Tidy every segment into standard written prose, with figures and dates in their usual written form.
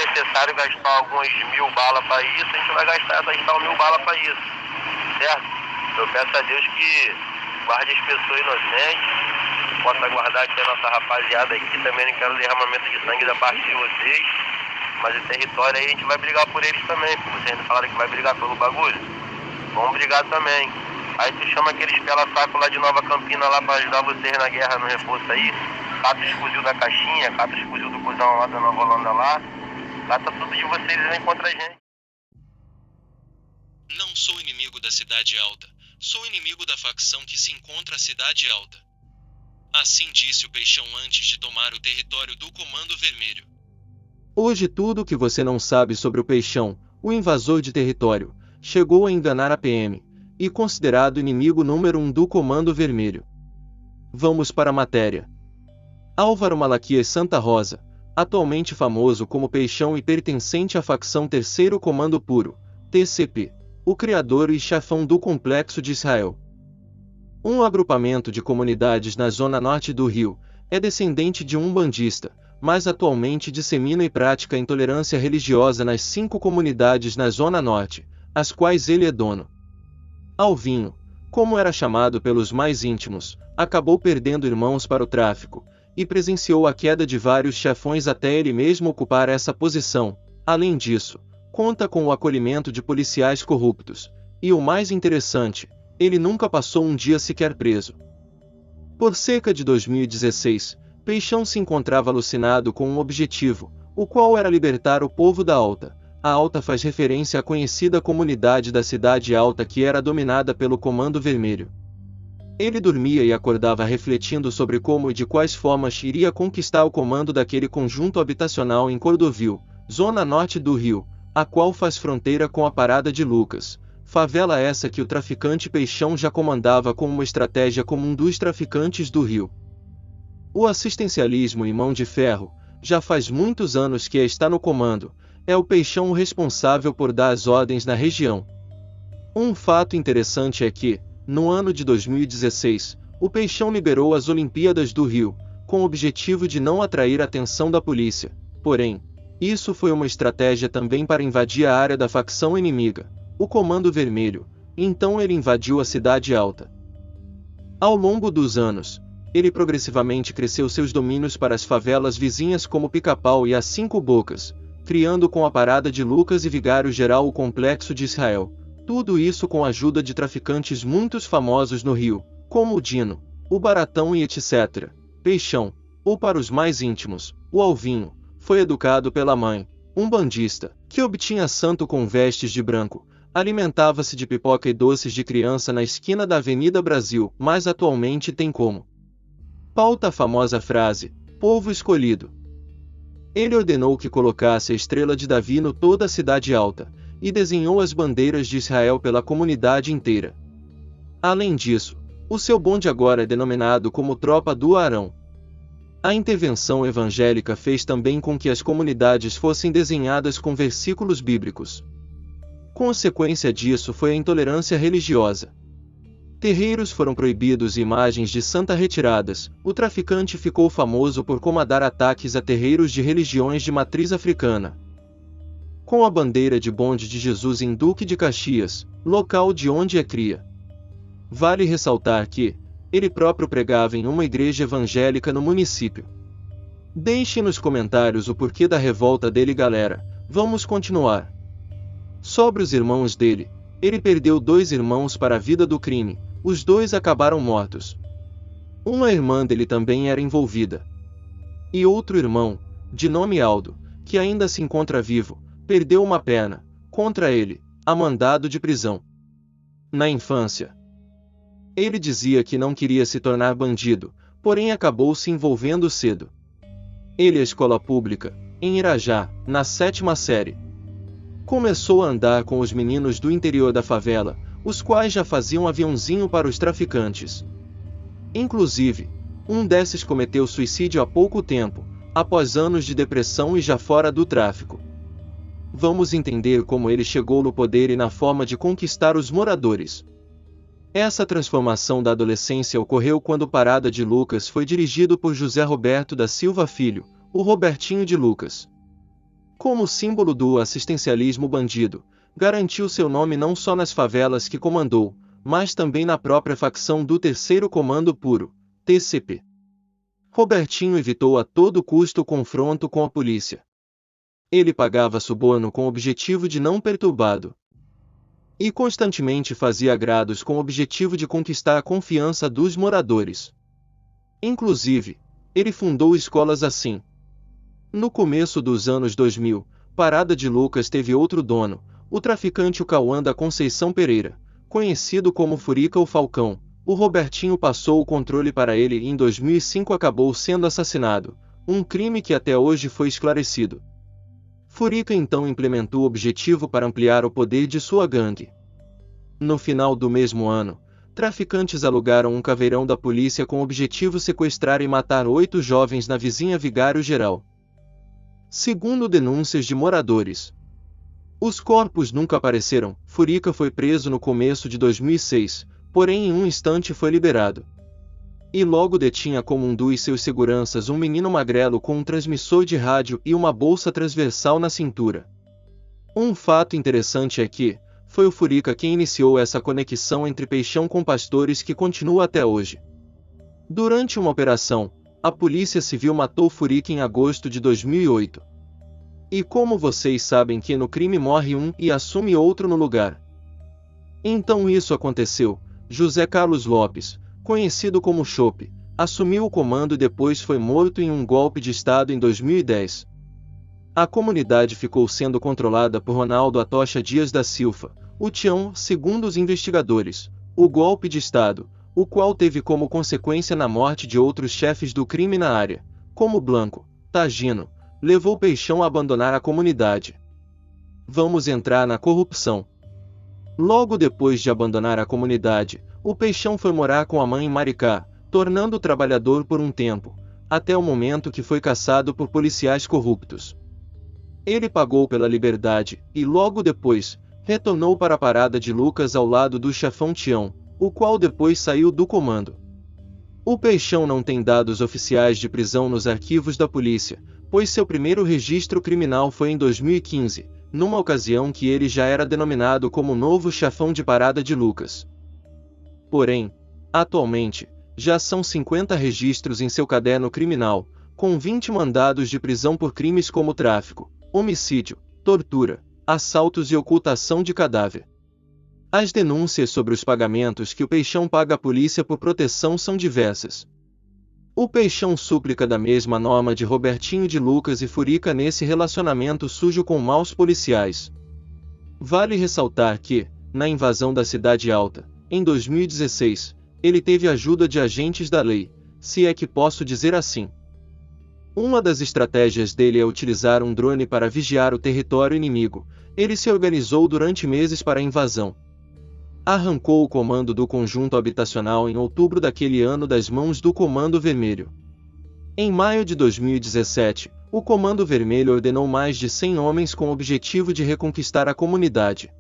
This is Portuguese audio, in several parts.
necessário gastar algumas 1000 balas para isso, a gente vai gastar 1000 balas para isso, certo? Eu peço a Deus que guarde as pessoas inocentes, possa guardar aqui a nossa rapaziada aqui, também não quero derramamento de sangue da parte de vocês, mas o território aí a gente vai brigar por eles também, porque vocês ainda falaram que vai brigar pelo bagulho, vamos brigar também. Aí tu chama aqueles pela-saco lá de Nova Campina lá pra ajudar vocês na guerra, no reforço aí, cata os fuzil da caixinha, cata os fuzil do cuzão lá da Nova Holanda lá, cata tudo de vocês e vem contra a gente. Não sou inimigo da Cidade Alta, sou inimigo da facção que se encontra à Cidade Alta. Assim disse o Peixão antes de tomar o território do Comando Vermelho. Hoje tudo o que você não sabe sobre o Peixão, o invasor de território, chegou a enganar a PM, e considerado inimigo número 1 do Comando Vermelho. Vamos para a matéria. Álvaro Malaquias Santa Rosa, atualmente famoso como Peixão e pertencente à facção Terceiro Comando Puro, TCP, o criador e chefão do Complexo de Israel. Um agrupamento de comunidades na zona norte do Rio, é descendente de um umbandista, mas atualmente dissemina e pratica intolerância religiosa nas 5 comunidades na zona norte, as quais ele é dono. Alvinho, como era chamado pelos mais íntimos, acabou perdendo irmãos para o tráfico, e presenciou a queda de vários chefões até ele mesmo ocupar essa posição. Além disso, conta com o acolhimento de policiais corruptos, e o mais interessante, ele nunca passou um dia sequer preso. Por cerca de 2016, Peixão se encontrava alucinado com um objetivo, o qual era libertar o povo da Alta. A Alta faz referência à conhecida comunidade da Cidade Alta que era dominada pelo Comando Vermelho. Ele dormia e acordava refletindo sobre como e de quais formas iria conquistar o comando daquele conjunto habitacional em Cordovil, zona norte do Rio, a qual faz fronteira com a Parada de Lucas, favela essa que o traficante Peixão já comandava como uma estratégia comum dos traficantes do Rio. O assistencialismo e mão de ferro, já faz muitos anos que está no comando, é o Peixão o responsável por dar as ordens na região. Um fato interessante é que, no ano de 2016, o Peixão liberou as Olimpíadas do Rio, com o objetivo de não atrair a atenção da polícia. Porém, isso foi uma estratégia também para invadir a área da facção inimiga, o Comando Vermelho, então ele invadiu a Cidade Alta. Ao longo dos anos, ele progressivamente cresceu seus domínios para as favelas vizinhas como Pica-Pau e as 5 Bocas, criando com a Parada de Lucas e Vigário Geral o Complexo de Israel, tudo isso com a ajuda de traficantes muito famosos no Rio, como o Dino, o Baratão e etc. Peixão, ou para os mais íntimos, o Alvinho, foi educado pela mãe, um bandista, que obtinha santo com vestes de branco, alimentava-se de pipoca e doces de criança na esquina da Avenida Brasil, mas atualmente tem como pauta a famosa frase, povo escolhido. Ele ordenou que colocasse a estrela de Davi no toda a Cidade Alta, e desenhou as bandeiras de Israel pela comunidade inteira. Além disso, o seu bonde agora é denominado como Tropa do Arão. A intervenção evangélica fez também com que as comunidades fossem desenhadas com versículos bíblicos. Consequência disso foi a intolerância religiosa. Terreiros foram proibidos e imagens de santa retiradas. O traficante ficou famoso por comandar ataques a terreiros de religiões de matriz africana. Com a bandeira de bonde de Jesus em Duque de Caxias, local de onde é cria. Vale ressaltar que ele próprio pregava em uma igreja evangélica no município. Deixe nos comentários o porquê da revolta dele, galera. Vamos continuar. Sobre os irmãos dele, ele perdeu 2 irmãos para a vida do crime. Os 2 acabaram mortos. Uma irmã dele também era envolvida. E outro irmão, de nome Aldo, que ainda se encontra vivo, perdeu uma perna, contra ele, a mandado de prisão. Na infância, ele dizia que não queria se tornar bandido, porém acabou se envolvendo cedo. Ele à escola pública, em Irajá, na 7ª série. Começou a andar com os meninos do interior da favela, os quais já faziam aviãozinho para os traficantes. Inclusive, um desses cometeu suicídio há pouco tempo, após anos de depressão e já fora do tráfico. Vamos entender como ele chegou no poder e na forma de conquistar os moradores. Essa transformação da adolescência ocorreu quando Parada de Lucas foi dirigido por José Roberto da Silva Filho, o Robertinho de Lucas. Como símbolo do assistencialismo bandido, garantiu seu nome não só nas favelas que comandou, mas também na própria facção do Terceiro Comando Puro, TCP. Robertinho evitou a todo custo o confronto com a polícia. Ele pagava suborno com o objetivo de não perturbado. E constantemente fazia agrados com o objetivo de conquistar a confiança dos moradores. Inclusive, ele fundou escolas assim. No começo dos anos 2000, Parada de Lucas teve outro dono, o traficante Cauã da Conceição Pereira, conhecido como Furica ou Falcão. O Robertinho passou o controle para ele e em 2005 acabou sendo assassinado, um crime que até hoje foi esclarecido. Furica então implementou o objetivo para ampliar o poder de sua gangue. No final do mesmo ano, traficantes alugaram um caveirão da polícia com o objetivo de sequestrar e matar 8 jovens na vizinha Vigário Geral. Segundo denúncias de moradores, os corpos nunca apareceram. Furica foi preso no começo de 2006, porém em um instante foi liberado. E logo detinha como um dos seus seguranças um menino magrelo com um transmissor de rádio e uma bolsa transversal na cintura. Um fato interessante é que foi o Furica quem iniciou essa conexão entre Peixão com pastores que continua até hoje. Durante uma operação, a Polícia Civil matou Furica em agosto de 2008. E como vocês sabem que no crime morre um e assume outro no lugar? Então isso aconteceu. José Carlos Lopes, conhecido como Chope, assumiu o comando e depois foi morto em um golpe de Estado em 2010. A comunidade ficou sendo controlada por Ronaldo Atocha Dias da Silva, o Tião, segundo os investigadores, o golpe de Estado, o qual teve como consequência na morte de outros chefes do crime na área, como Blanco, Tagino, levou Peixão a abandonar a comunidade. Vamos entrar na corrupção. Logo depois de abandonar a comunidade, o Peixão foi morar com a mãe em Maricá, tornando-o trabalhador por um tempo, até o momento que foi caçado por policiais corruptos. Ele pagou pela liberdade, e logo depois, retornou para a Parada de Lucas ao lado do chefão Tião, o qual depois saiu do comando. O Peixão não tem dados oficiais de prisão nos arquivos da polícia, pois seu primeiro registro criminal foi em 2015, numa ocasião que ele já era denominado como novo chefão de Parada de Lucas. Porém, atualmente, já são 50 registros em seu caderno criminal, com 20 mandados de prisão por crimes como tráfico, homicídio, tortura, assaltos e ocultação de cadáver. As denúncias sobre os pagamentos que o Peixão paga à polícia por proteção são diversas. O Peixão súplica da mesma norma de Robertinho de Lucas e Furica nesse relacionamento sujo com maus policiais. Vale ressaltar que, na invasão da Cidade Alta, em 2016, ele teve ajuda de agentes da lei, se é que posso dizer assim. Uma das estratégias dele é utilizar um drone para vigiar o território inimigo. Ele se organizou durante meses para a invasão. Arrancou o comando do conjunto habitacional em outubro daquele ano das mãos do Comando Vermelho. Em maio de 2017, o Comando Vermelho ordenou mais de 100 homens com o objetivo de reconquistar a comunidade.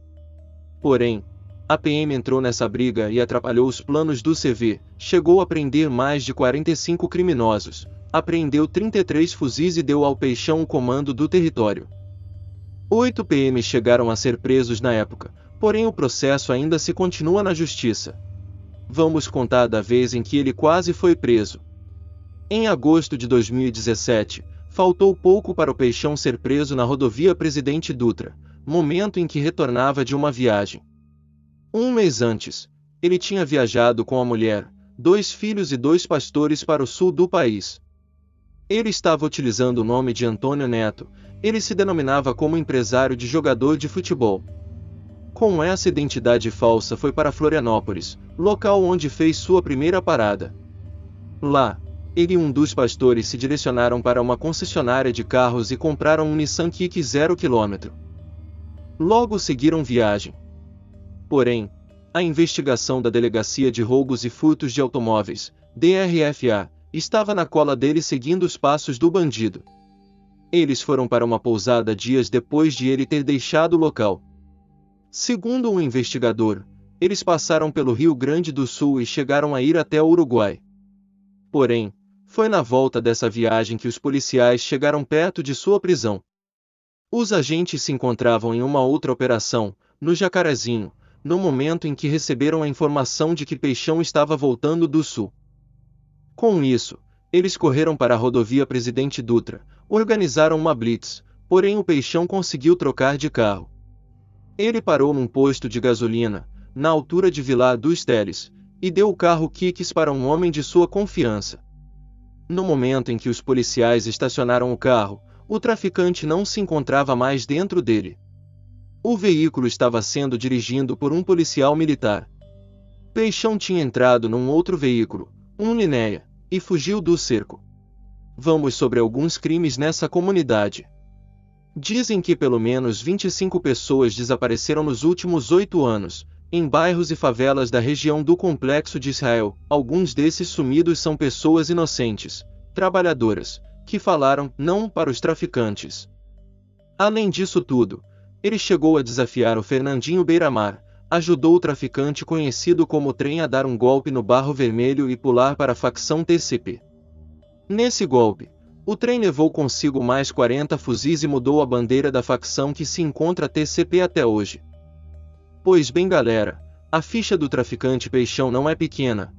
Porém, a PM entrou nessa briga e atrapalhou os planos do CV, chegou a prender mais de 45 criminosos, apreendeu 33 fuzis e deu ao Peixão o comando do território. 8 PMs chegaram a ser presos na época, porém o processo ainda se continua na justiça. Vamos contar da vez em que ele quase foi preso. Em agosto de 2017, faltou pouco para o Peixão ser preso na rodovia Presidente Dutra, momento em que retornava de uma viagem. Um mês antes, ele tinha viajado com a mulher, 2 filhos e 2 pastores para o sul do país. Ele estava utilizando o nome de Antônio Neto, ele se denominava como empresário de jogador de futebol. Com essa identidade falsa foi para Florianópolis, local onde fez sua primeira parada. Lá, ele e um dos pastores se direcionaram para uma concessionária de carros e compraram um Nissan Kicks 0 km. Logo seguiram viagem. Porém, a investigação da Delegacia de Roubos e Furtos de Automóveis, DRFA, estava na cola dele seguindo os passos do bandido. Eles foram para uma pousada dias depois de ele ter deixado o local. Segundo um investigador, eles passaram pelo Rio Grande do Sul e chegaram a ir até o Uruguai. Porém, foi na volta dessa viagem que os policiais chegaram perto de sua prisão. Os agentes se encontravam em uma outra operação, no Jacarezinho, no momento em que receberam a informação de que Peixão estava voltando do sul. Com isso, eles correram para a rodovia Presidente Dutra, organizaram uma blitz, porém o Peixão conseguiu trocar de carro. Ele parou num posto de gasolina, na altura de Vilar dos Teles, e deu o carro Kicks para um homem de sua confiança. No momento em que os policiais estacionaram o carro, o traficante não se encontrava mais dentro dele. O veículo estava sendo dirigido por um policial militar. Peixão tinha entrado num outro veículo, um Linéia, e fugiu do cerco. Vamos sobre alguns crimes nessa comunidade. Dizem que pelo menos 25 pessoas desapareceram nos últimos 8 anos, em bairros e favelas da região do Complexo de Israel. Alguns desses sumidos são pessoas inocentes, trabalhadoras, que falaram não para os traficantes. Além disso tudo, ele chegou a desafiar o Fernandinho Beiramar, ajudou o traficante conhecido como Trem a dar um golpe no Barro Vermelho e pular para a facção TCP. Nesse golpe, o Trem levou consigo mais 40 fuzis e mudou a bandeira da facção que se encontra TCP até hoje. Pois bem galera, a ficha do traficante Peixão não é pequena.